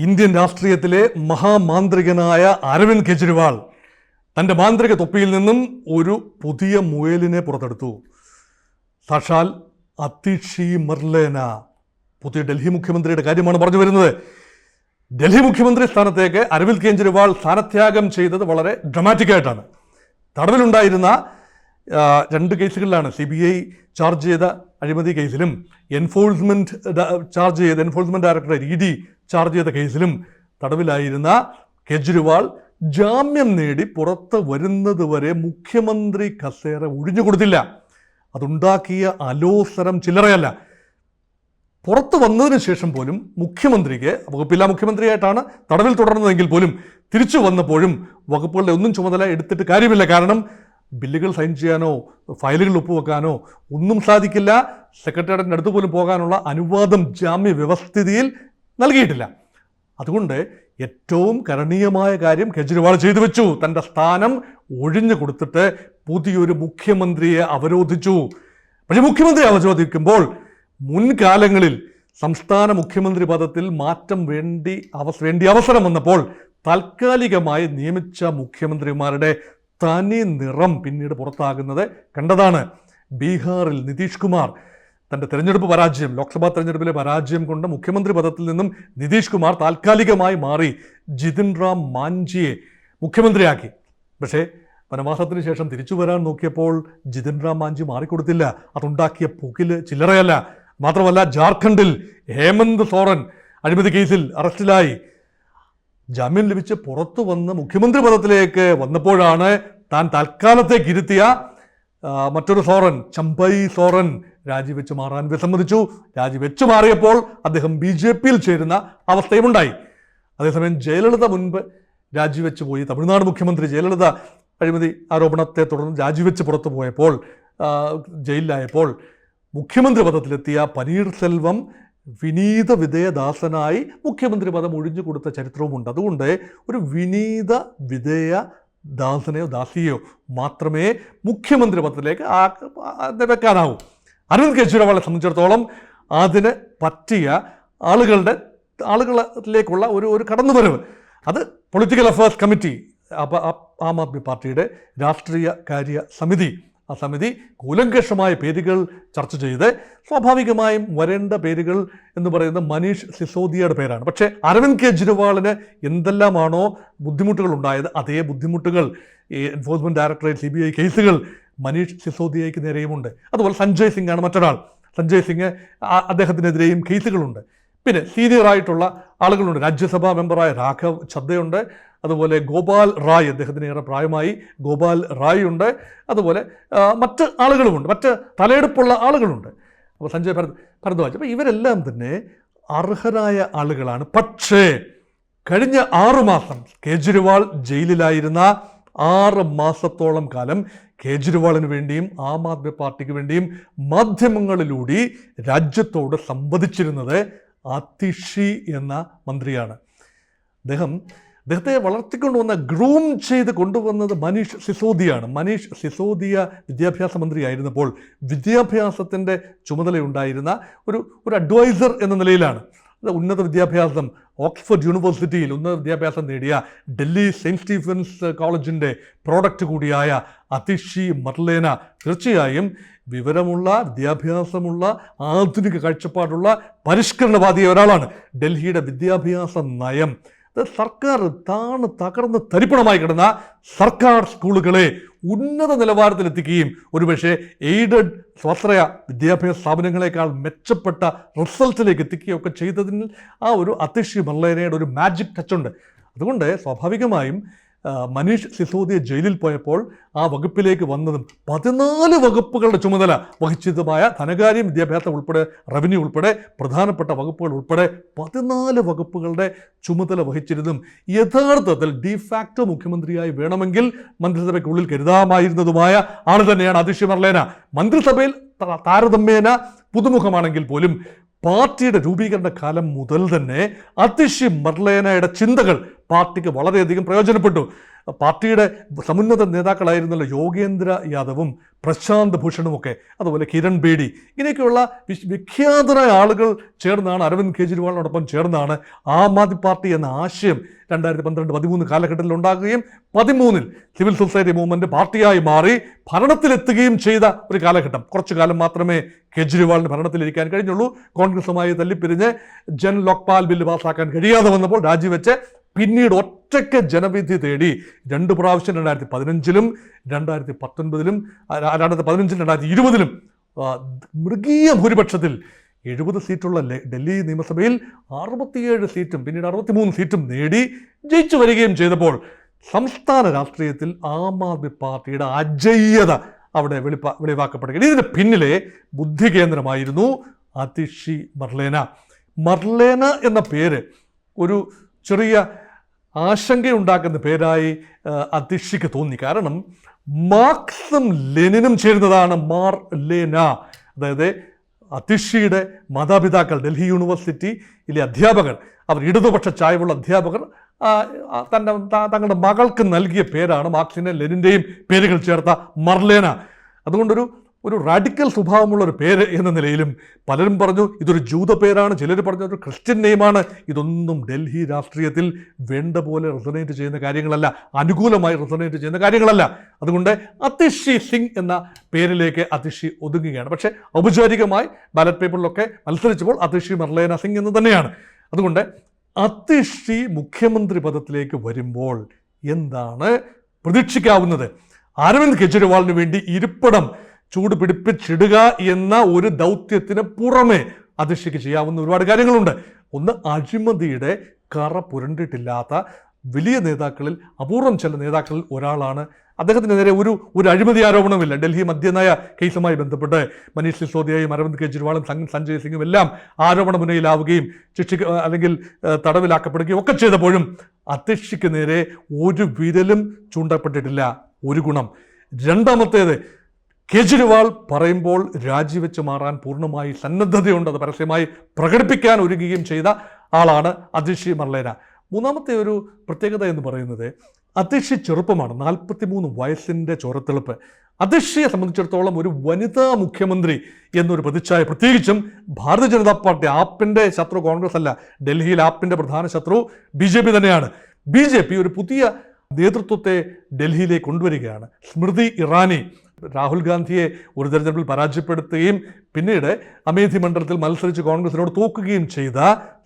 Indian രാഷ്ട്രീയത്തിലെ മഹാമാന്ത്രികനായ അരവിന്ദ് കെജ്രിവാൾ തൻ്റെ മാന്ത്രിക തൊപ്പിയിൽ നിന്നും ഒരു പുതിയ മുയലിനെ പുറത്തെടുത്തു. സാക്ഷാൽ അതിഷി മർലേന, പുതിയ ഡൽഹി മുഖ്യമന്ത്രിയുടെ കാര്യമാണ് പറഞ്ഞു വരുന്നത്. ഡൽഹി മുഖ്യമന്ത്രി സ്ഥാനത്തേക്ക് അരവിന്ദ് കെജ്രിവാൾ സ്ഥാനത്യാഗം ചെയ്തത് വളരെ ഡ്രമാറ്റിക്കായിട്ടാണ്. തടവിലുണ്ടായിരുന്ന 2 കേസുകളിലാണ്, CBI ചാർജ് ചെയ്ത അഴിമതി കേസിലും എൻഫോഴ്സ്മെന്റ് ഡയറക്ടറേറ്റ് ED ചാർജ് ചെയ്ത കേസിലും തടവിലായിരുന്ന കെജ്രിവാൾ ജാമ്യം നേടി പുറത്ത് വരുന്നത് വരെ മുഖ്യമന്ത്രി കസേര ഒഴിഞ്ഞു കൊടുത്തില്ല. അതുണ്ടാക്കിയ അലോസരം ചില്ലറയല്ല. പുറത്ത് വന്നതിന് ശേഷം പോലും മുഖ്യമന്ത്രിക്ക്, വകുപ്പില്ലാ മുഖ്യമന്ത്രിയായിട്ടാണ് തടവിൽ തുടർന്നതെങ്കിൽ പോലും തിരിച്ചു വന്നപ്പോഴും വകുപ്പുകളുടെ ഒന്നും ചുമതല എടുത്തിട്ട് കാര്യമില്ല. കാരണം ബില്ലുകൾ സൈൻ ചെയ്യാനോ ഫയലുകൾ ഒപ്പുവെക്കാനോ ഒന്നും സാധിക്കില്ല. സെക്രട്ടേറിയറ്റിൻ്റെ അടുത്ത് പോലും പോകാനുള്ള അനുവാദം ജാമ്യ വ്യവസ്ഥിതിയിൽ നൽകിയിട്ടില്ല. അതുകൊണ്ട് ഏറ്റവും കരണീയമായ കാര്യം കെജ്രിവാൾ ചെയ്തു വെച്ചു. തൻ്റെ സ്ഥാനം ഒഴിഞ്ഞു കൊടുത്തിട്ട് പുതിയൊരു മുഖ്യമന്ത്രിയെ അവരോധിച്ചു. പക്ഷേ മുഖ്യമന്ത്രി അവരോധിക്കുമ്പോൾ മുൻകാലങ്ങളിൽ സംസ്ഥാന മുഖ്യമന്ത്രി പദത്തിൽ മാറ്റം വേണ്ടി അവസരം വന്നപ്പോൾ താൽക്കാലികമായി നിയമിച്ച മുഖ്യമന്ത്രിമാരുടെ തനി നിറം പിന്നീട് പുറത്താകുന്നത് കണ്ടതാണ്. ബീഹാറിൽ നിതീഷ് കുമാർ തൻ്റെ തെരഞ്ഞെടുപ്പ് പരാജയം, ലോക്സഭാ തെരഞ്ഞെടുപ്പിലെ പരാജയം കൊണ്ട് മുഖ്യമന്ത്രി പദത്തിൽ നിന്നും നിതീഷ് കുമാർ താൽക്കാലികമായി മാറി ജിതിൻ റാം മാഞ്ചിയെ മുഖ്യമന്ത്രിയാക്കി. പക്ഷേ വനവാസത്തിന് ശേഷം തിരിച്ചു വരാൻ നോക്കിയപ്പോൾ ജിതിൻ റാം മാഞ്ചി മാറിക്കൊടുത്തില്ല. അതുണ്ടാക്കിയ പുകില് ചില്ലറയല്ല. മാത്രമല്ല, ജാർഖണ്ഡിൽ ഹേമന്ത് സോറൻ അഴിമതി കേസിൽ അറസ്റ്റിലായി. ജാമ്യം ലഭിച്ച് പുറത്തു വന്ന് മുഖ്യമന്ത്രി പദത്തിലേക്ക് വന്നപ്പോഴാണ് താൻ തൽക്കാലത്തേക്ക് ഇരുത്തിയ മറ്റൊരു സോറൻ, ചമ്പൈ സോറൻ, രാജിവെച്ച് മാറാൻ വിസമ്മതിച്ചു. രാജിവെച്ച് മാറിയപ്പോൾ അദ്ദേഹം BJPയിൽ ചേരുന്ന അവസ്ഥയുമുണ്ടായി. അതേസമയം ജയലളിത മുൻപ് രാജിവെച്ച് പോയി. തമിഴ്നാട് മുഖ്യമന്ത്രി ജയലളിത അഴിമതി ആരോപണത്തെ തുടർന്ന് രാജിവെച്ച് പുറത്തു പോയപ്പോൾ, ജയിലിലായപ്പോൾ മുഖ്യമന്ത്രി പദത്തിലെത്തിയ പനീർസെൽവം വിനീത വിധേയദാസനായി മുഖ്യമന്ത്രി പദം ഒഴിഞ്ഞു കൊടുത്ത ചരിത്രവുമുണ്ട്. അതുകൊണ്ട് ഒരു വിനീത വിധേയ ദാസനെയോ ദാസിയോ മാത്രമേ മുഖ്യമന്ത്രി പദത്തിലേക്ക് വെക്കാനാവൂ. അരവിന്ദ് കെജ്രിവാളിനെ സംബന്ധിച്ചിടത്തോളം അതിന് പറ്റിയ ആളുകളിലേക്കുള്ള ഒരു കടന്നുവരവ്, അത് political affairs committee, Aam Aadmi പാർട്ടിയുടെ രാഷ്ട്രീയ കാര്യ സമിതി, ആ സമിതി കൂലങ്കഷമായ പേരുകൾ ചർച്ച ചെയ്ത് സ്വാഭാവികമായും വരേണ്ട പേരുകൾ എന്ന് പറയുന്നത് മനീഷ് സിസോദിയയുടെ പേരാണ്. പക്ഷേ അരവിന്ദ് കെജ്രിവാളിന് എന്തെല്ലാമാണോ ബുദ്ധിമുട്ടുകൾ ഉണ്ടായത്, അതേ ബുദ്ധിമുട്ടുകൾ എൻഫോഴ്സ്മെന്റ് ഡയറക്ടറേറ്റ് CBI കേസുകൾ മനീഷ് സിസോദിയയ്ക്ക് നേരെയുമുണ്ട്. അതുപോലെ സഞ്ജയ് സിംഗ് ആണ് മറ്റൊരാൾ. സഞ്ജയ് സിംഗ്, അദ്ദേഹത്തിനെതിരെയും കേസുകളുണ്ട്. പിന്നെ സീനിയറായിട്ടുള്ള ആളുകളുണ്ട്. രാജ്യസഭാ മെമ്പറായ രാഘവ് ഛദ്ദയുണ്ട്. അതുപോലെ ഗോപാൽ റായ്, അദ്ദേഹത്തിന് ഏറെ പ്രായമായി, ഗോപാൽ റായ് ഉണ്ട്. അതുപോലെ മറ്റ് ആളുകളുമുണ്ട്, മറ്റ് തലയെടുപ്പുള്ള ആളുകളുണ്ട്. അപ്പോൾ സഞ്ജയ് ഭരദ്വാജ്, അപ്പോൾ ഇവരെല്ലാം തന്നെ അർഹരായ ആളുകളാണ്. പക്ഷേ കഴിഞ്ഞ 6 മാസം കേജ്രിവാൾ ജയിലിലായിരുന്ന 6 മാസത്തോളം കാലം കേജ്രിവാളിന് വേണ്ടിയും ആം ആദ്മി പാർട്ടിക്ക് വേണ്ടിയും മാധ്യമങ്ങളിലൂടെ രാജ്യത്തോട് സംവദിച്ചിരുന്നത് അതിഷി എന്ന മന്ത്രിയാണ്. അദ്ദേഹത്തെ വളർത്തിക്കൊണ്ടുവന്ന, ഗ്രൂം ചെയ്ത് കൊണ്ടുവന്നത് മനീഷ് സിസോദിയാണ്. മനീഷ് സിസോദിയ വിദ്യാഭ്യാസ മന്ത്രിയായിരുന്നപ്പോൾ വിദ്യാഭ്യാസത്തിൻ്റെ ചുമതലയുണ്ടായിരുന്ന ഒരു അഡ്വൈസർ എന്ന നിലയിലാണ്. ഉന്നത വിദ്യാഭ്യാസം, ഓക്സ്ഫോർഡ് യൂണിവേഴ്സിറ്റിയിൽ ഉന്നത വിദ്യാഭ്യാസം നേടിയ ഡൽഹി സെയിൻറ്റ് സ്റ്റീഫൻസ് കോളേജിൻ്റെ പ്രോഡക്റ്റ് കൂടിയായ അതിഷി മർലേന തീർച്ചയായും വിവരമുള്ള, വിദ്യാഭ്യാസമുള്ള, ആധുനിക കാഴ്ചപ്പാടുള്ള, പരിഷ്കരണവാദിയായ ഒരാളാണ്. ഡൽഹിയുടെ വിദ്യാഭ്യാസ നയം, സർക്കാർ തകർന്ന് തരിപ്പണമായി കിടന്ന സർക്കാർ സ്കൂളുകളെ ഉന്നത നിലവാരത്തിലെത്തിക്കുകയും ഒരുപക്ഷെ എയ്ഡഡ് സ്വാശ്രയ വിദ്യാഭ്യാസ സ്ഥാപനങ്ങളെക്കാൾ മെച്ചപ്പെട്ട റിസൾട്ടിലേക്ക് എത്തിക്കുകയൊക്കെ ചെയ്തതിൽ ആ ഒരു അതിഷി മർലേനയുടെ ഒരു മാജിക് ടച്ചുണ്ട്. അതുകൊണ്ട് സ്വാഭാവികമായും മനീഷ് സിസോദിയ ജയിലിൽ പോയപ്പോൾ ആ വകുപ്പിലേക്ക് വന്നതും 14 വകുപ്പുകളുടെ ചുമതല വഹിച്ചതുമായ ധനകാര്യം, വിദ്യാഭ്യാസം ഉൾപ്പെടെ, റവന്യൂ ഉൾപ്പെടെ, പ്രധാനപ്പെട്ട വകുപ്പുകൾ ഉൾപ്പെടെ 14 വകുപ്പുകളുടെ ചുമതല വഹിച്ചിരുന്നതും യഥാർത്ഥത്തിൽ ഡിഫാക്ടോ മുഖ്യമന്ത്രിയായി വേണമെങ്കിൽ മന്ത്രിസഭയ്ക്കുള്ളിൽ കരുതാമായിരുന്നതുമായ ആൾ തന്നെയാണ് അതിഷി മർലേന. മന്ത്രിസഭയിൽ താരതമ്യേന പുതുമുഖമാണെങ്കിൽ പോലും പാർട്ടിയുടെ രൂപീകരണ കാലം മുതൽ തന്നെ അതിഷി മർലേനയുടെ ചിന്തകൾ പാർട്ടിക്ക് വളരെയധികം പ്രയോജനപ്പെട്ടു. പാർട്ടിയുടെ സമുന്നത നേതാക്കളായിരുന്നല്ലോ യോഗേന്ദ്ര യാദവും പ്രശാന്ത് ഭൂഷണുമൊക്കെ, അതുപോലെ കിരൺ ബേഡി, ഇങ്ങനെയൊക്കെയുള്ള വിഖ്യാതരായ ആളുകൾ ചേർന്നാണ്, അരവിന്ദ് കെജ്രിവാളിനോടൊപ്പം ചേർന്നാണ് ആം ആദ്മി പാർട്ടി എന്ന ആശയം 2012-13 കാലഘട്ടത്തിൽ ഉണ്ടാകുകയും 13-ൽ സിവിൽ സൊസൈറ്റി മൂവ്മെന്റ് പാർട്ടിയായി മാറി ഭരണത്തിലെത്തുകയും ചെയ്ത ഒരു കാലഘട്ടം. കുറച്ചു കാലം മാത്രമേ കെജ്രിവാളിന് ഭരണത്തിലിരിക്കാൻ കഴിഞ്ഞുള്ളൂ. കോൺഗ്രസുമായി തല്ലിപ്പിരിഞ്ഞ് ജൻ ലോക്പാൽ ബില്ല് പാസ്സാക്കാൻ കഴിയാതെ വന്നപ്പോൾ രാജിവെച്ച് പിന്നീട് ഒറ്റയ്ക്ക് ജനവിധി തേടി 2 പ്രാവശ്യം 2015-ലും 2019-ലും 2015-ലും 2020-ലും മൃഗീയ ഭൂരിപക്ഷത്തിൽ 70 സീറ്റുള്ള ഡൽഹി നിയമസഭയിൽ 67 സീറ്റും പിന്നീട് 63 സീറ്റും നേടി ജയിച്ചു വരികയും ചെയ്തപ്പോൾ സംസ്ഥാന രാഷ്ട്രീയത്തിൽ ആം ആദ്മി പാർട്ടിയുടെ അജയ്യത അവിടെ വെളിവാക്കപ്പെടുകയാണ്. ഇതിന് പിന്നിലെ ബുദ്ധി കേന്ദ്രമായിരുന്നു അതിഷി മർലേന. മർലേന എന്ന പേര് ഒരു ചെറിയ ആശങ്കയുണ്ടാക്കുന്ന പേരായി അതിഷിക്ക് തോന്നി. കാരണം മാർക്സും ലെനിനും ചേരുന്നതാണ് മാർലേന. അതായത് അതിഷിയുടെ മാതാപിതാക്കൾ ഡൽഹി യൂണിവേഴ്സിറ്റിയിലെ അധ്യാപകർ, അവർ ഇടതുപക്ഷ ചായ്വുള്ള അധ്യാപകർ തങ്ങളുടെ മകൾക്ക് നൽകിയ പേരാണ് മാർക്സിൻ്റെ ലെനിൻ്റെയും പേരുകൾ ചേർത്ത മർലേന. അതുകൊണ്ടൊരു റാഡിക്കൽ സ്വഭാവമുള്ളൊരു പേര് എന്ന നിലയിലും പലരും പറഞ്ഞു ഇതൊരു ജൂത പേരാണ്, ചിലർ പറഞ്ഞു ഒരു ക്രിസ്ത്യൻ നെയിമാണ്. ഇതൊന്നും ഡൽഹി രാഷ്ട്രീയത്തിൽ വേണ്ട പോലെ റിസണേറ്റ് ചെയ്യുന്ന കാര്യങ്ങളല്ല, അനുകൂലമായി റിസണേറ്റ് ചെയ്യുന്ന കാര്യങ്ങളല്ല. അതുകൊണ്ട് അതിഷി സിംഗ് എന്ന പേരിലേക്ക് അതിഷി ഒതുങ്ങുകയാണ്. പക്ഷേ ഔപചാരികമായി ബാലറ്റ് പേപ്പറിലൊക്കെ മത്സരിച്ചപ്പോൾ അതിഷി മർലേന സിംഗ് എന്ന് തന്നെയാണ്. അതുകൊണ്ട് അതിഷി മുഖ്യമന്ത്രി പദത്തിലേക്ക് വരുമ്പോൾ എന്താണ് പ്രതീക്ഷിക്കാവുന്നത്? അരവിന്ദ് കെജ്രിവാളിന് വേണ്ടി ഇരിപ്പിടം ചൂട് പിടിപ്പിച്ചിടുക എന്ന ഒരു ദൗത്യത്തിന് പുറമെ അതിഷിക്ക് ചെയ്യാവുന്ന ഒരുപാട് കാര്യങ്ങളുണ്ട്. ഒന്ന്, അഴിമതിയുടെ കറ പുരണ്ടിട്ടില്ലാത്ത വലിയ നേതാക്കളിൽ, അപൂർവം ചില നേതാക്കളിൽ ഒരാളാണ്. അദ്ദേഹത്തിനെതിരെ ഒരു അഴിമതി ആരോപണമില്ല. ഡൽഹി മദ്യനയ കേസുമായി ബന്ധപ്പെട്ട് മനീഷ് സിസോദിയയും അരവിന്ദ് കെജ്രിവാളും സഞ്ജയ് സിംഗും എല്ലാം ആരോപണ മുനയിലാവുകയും അല്ലെങ്കിൽ തടവിലാക്കപ്പെടുകയും ഒക്കെ ചെയ്തപ്പോഴും അതിഷിക്ക് നേരെ ഒരു വിരലും ചൂണ്ടപ്പെട്ടിട്ടില്ല. ഒരു ഗുണം. രണ്ടാമത്തേത്, കേജ്രിവാൾ പറയുമ്പോൾ രാജിവെച്ച് മാറാൻ പൂർണ്ണമായി സന്നദ്ധതയുണ്ട്. അത് പരസ്യമായി പ്രകടിപ്പിക്കാൻ ഒരുങ്ങുകയും ചെയ്ത ആളാണ് അതിഷി മർലേന. മൂന്നാമത്തെ ഒരു പ്രത്യേകത എന്ന് പറയുന്നത് അതിഷി ചെറുപ്പമാണ്, 43 വയസ്സിൻ്റെ ചോരത്തെളുപ്പ്. അതിഷിയെ സംബന്ധിച്ചിടത്തോളം ഒരു വനിതാ മുഖ്യമന്ത്രി എന്നൊരു പ്രതിച്ഛായ, പ്രത്യേകിച്ചും ഭാരതീയ ജനതാ പാർട്ടി, ആപ്പിൻ്റെ ശത്രു കോൺഗ്രസ് അല്ല, ഡൽഹിയിൽ ആപ്പിൻ്റെ പ്രധാന ശത്രു BJP തന്നെയാണ്. BJP ഒരു പുതിയ നേതൃത്വത്തെ ഡൽഹിയിലേക്ക് കൊണ്ടുവരികയാണ്. സ്മൃതി ഇറാനി രാഹുൽ ഗാന്ധിയെ ഒരു തെരഞ്ഞെടുപ്പിൽ പരാജയപ്പെടുത്തുകയും പിന്നീട് അമേധി മണ്ഡലത്തിൽ മത്സരിച്ച് കോൺഗ്രസിനോട് തോക്കുകയും ചെയ്ത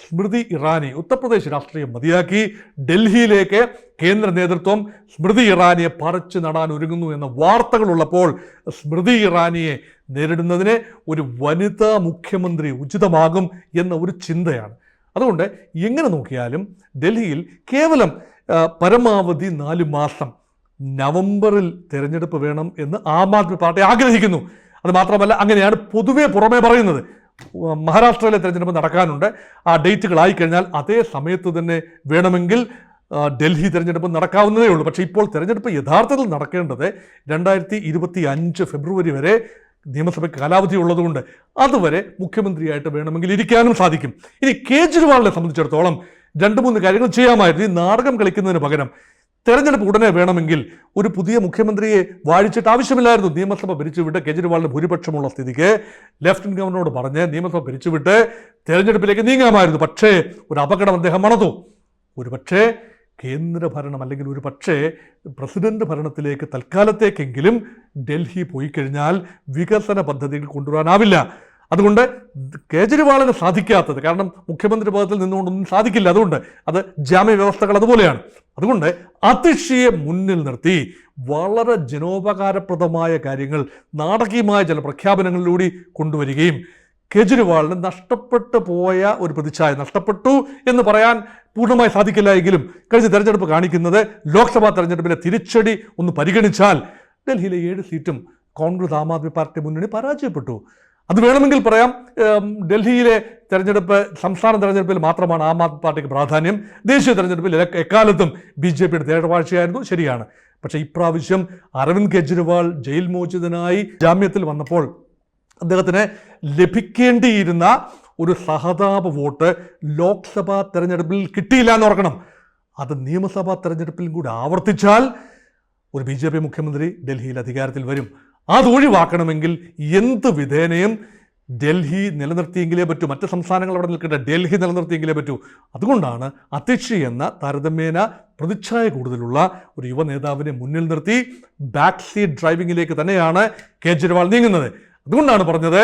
സ്മൃതി ഇറാനി ഉത്തർപ്രദേശ് രാഷ്ട്രീയം മതിയാക്കി ഡൽഹിയിലേക്ക് കേന്ദ്ര നേതൃത്വം സ്മൃതി ഇറാനിയെ പറിച്ചു നടാൻ ഒരുങ്ങുന്നു എന്ന വാർത്തകളുള്ളപ്പോൾ സ്മൃതി ഇറാനിയെ നേരിടുന്നതിന് ഒരു വനിതാ മുഖ്യമന്ത്രി ഉചിതമാകും എന്ന ഒരു ചിന്തയാണ്. അതുകൊണ്ട് എങ്ങനെ നോക്കിയാലും ഡൽഹിയിൽ കേവലം പരമാവധി 4 മാസം നവംബറിൽ തിരഞ്ഞെടുപ്പ് വേണം എന്ന് ആം ആദ്മി പാർട്ടി ആഗ്രഹിക്കുന്നു. അത് മാത്രമല്ല, അങ്ങനെയാണ് പൊതുവെ പുറമേ പറയുന്നത്. മഹാരാഷ്ട്രയിലെ തിരഞ്ഞെടുപ്പ് നടക്കാനുണ്ട്. ആ ഡേറ്റുകളായി കഴിഞ്ഞാൽ അതേ സമയത്ത് തന്നെ വേണമെങ്കിൽ ഡൽഹി തിരഞ്ഞെടുപ്പ് നടക്കാവുന്നതേ ഉള്ളൂ. പക്ഷേ ഇപ്പോൾ തിരഞ്ഞെടുപ്പ് യഥാർത്ഥത്തിൽ നടക്കേണ്ടത് 2025 ഫെബ്രുവരി വരെ നിയമസഭയ്ക്ക് കാലാവധി ഉള്ളതുകൊണ്ട് അതുവരെ മുഖ്യമന്ത്രിയായിട്ട് വേണമെങ്കിൽ ഇരിക്കാനും സാധിക്കും. ഇനി കേജ്രിവാളിനെ സംബന്ധിച്ചിടത്തോളം 2-3 കാര്യങ്ങൾ ചെയ്യാമായിരുന്നു. ഈ നാടകം കളിക്കുന്നതിന് പകരം തെരഞ്ഞെടുപ്പ് ഉടനെ വേണമെങ്കിൽ ഒരു പുതിയ മുഖ്യമന്ത്രിയെ വാഴിച്ചിട്ട് ആവശ്യമില്ലായിരുന്നു. നിയമസഭ പിരിച്ചുവിട്ട് കേജ്രിവാളിന് ഭൂരിപക്ഷമുള്ള സ്ഥിതിക്ക് ലെഫ്റ്റനന്റ് ഗവർണറോട് പറഞ്ഞ് നിയമസഭ പിരിച്ചുവിട്ട് തെരഞ്ഞെടുപ്പിലേക്ക് നീങ്ങാമായിരുന്നു. പക്ഷേ ഒരു അപകടം അദ്ദേഹം മണത്തു. ഒരു പക്ഷേ കേന്ദ്രഭരണം അല്ലെങ്കിൽ ഒരു പക്ഷേ പ്രസിഡന്റ് ഭരണത്തിലേക്ക് തൽക്കാലത്തേക്കെങ്കിലും ഡൽഹി പോയി കഴിഞ്ഞാൽ വികസന പദ്ധതികൾ കൊണ്ടുവരാനാവില്ല. അതുകൊണ്ട് കേജ്രിവാളിന് സാധിക്കാത്തത്, കാരണം മുഖ്യമന്ത്രി പദത്തിൽ നിന്നുകൊണ്ടൊന്നും സാധിക്കില്ല, അതുകൊണ്ട് അത് ജാമ്യ വ്യവസ്ഥകൾ അതുപോലെയാണ്. അതുകൊണ്ട് അതിഷിയെ മുന്നിൽ നിർത്തി വളരെ ജനോപകാരപ്രദമായ കാര്യങ്ങൾ നാടകീയമായ ചില പ്രഖ്യാപനങ്ങളിലൂടെ കൊണ്ടുവരികയും കേജ്രിവാളിന് നഷ്ടപ്പെട്ടു പോയ ഒരു പ്രതിച്ഛായ, നഷ്ടപ്പെട്ടു എന്ന് പറയാൻ പൂർണ്ണമായി സാധിക്കില്ല എങ്കിലും കഴിഞ്ഞ തെരഞ്ഞെടുപ്പ് കാണിക്കുന്നത് ലോക്സഭാ തെരഞ്ഞെടുപ്പിലെ തിരിച്ചടി ഒന്ന് പരിഗണിച്ചാൽ ഡൽഹിയിലെ 7 സീറ്റും കോൺഗ്രസ് ആം ആദ്മി പാർട്ടി മുന്നണി പരാജയപ്പെട്ടു. അത് വേണമെങ്കിൽ പറയാം, ഡൽഹിയിലെ തെരഞ്ഞെടുപ്പ് സംസ്ഥാന തെരഞ്ഞെടുപ്പിൽ മാത്രമാണ് ആം ആദ്മി പാർട്ടിക്ക് പ്രാധാന്യം. ദേശീയ തെരഞ്ഞെടുപ്പിൽ എക്കാലത്തും BJPയുടെ തേടവാഴ്ചയായിരുന്നു, ശരിയാണ്. പക്ഷേ ഇപ്രാവശ്യം അരവിന്ദ് കെജ്രിവാൾ ജയിൽ മോചിതനായി ജാമ്യത്തിൽ വന്നപ്പോൾ അദ്ദേഹത്തിന് ലഭിക്കേണ്ടിയിരുന്ന ഒരു സഹതാപ വോട്ട് ലോക്സഭാ തെരഞ്ഞെടുപ്പിൽ കിട്ടിയില്ല എന്ന് ഓർക്കണം. അത് നിയമസഭാ തെരഞ്ഞെടുപ്പിലും കൂടി ആവർത്തിച്ചാൽ ഒരു BJP മുഖ്യമന്ത്രി ഡൽഹിയിൽ അധികാരത്തിൽ വരും. അത് ഒഴിവാക്കണമെങ്കിൽ എന്ത് വിധേനയും ഡൽഹി നിലനിർത്തിയെങ്കിലേ പറ്റൂ. മറ്റ് സംസ്ഥാനങ്ങൾ അവിടെ നിൽക്കേണ്ട, ഡൽഹി നിലനിർത്തിയെങ്കിലേ പറ്റൂ. അതുകൊണ്ടാണ് അത്തിഷി എന്ന താരതമ്യേന പ്രതിച്ഛായ കൂടുതലുള്ള ഒരു യുവ നേതാവിനെ മുന്നിൽ നിർത്തി ബാക്ക് സീറ്റ് ഡ്രൈവിങ്ങിലേക്ക് തന്നെയാണ് കേജ്രിവാൾ നീങ്ങുന്നത്. അതുകൊണ്ടാണ് പറഞ്ഞത്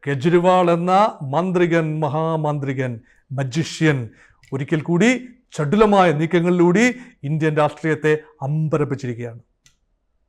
കേജ്രിവാൾ എന്ന മാന്ത്രികൻ, മഹാമാന്ത്രികൻ, മജിഷ്യൻ ഒരിക്കൽ കൂടി ചടുലമായ നീക്കങ്ങളിലൂടെ ഇന്ത്യൻ രാഷ്ട്രീയത്തെ അമ്പരപ്പിച്ചിരിക്കുകയാണ്.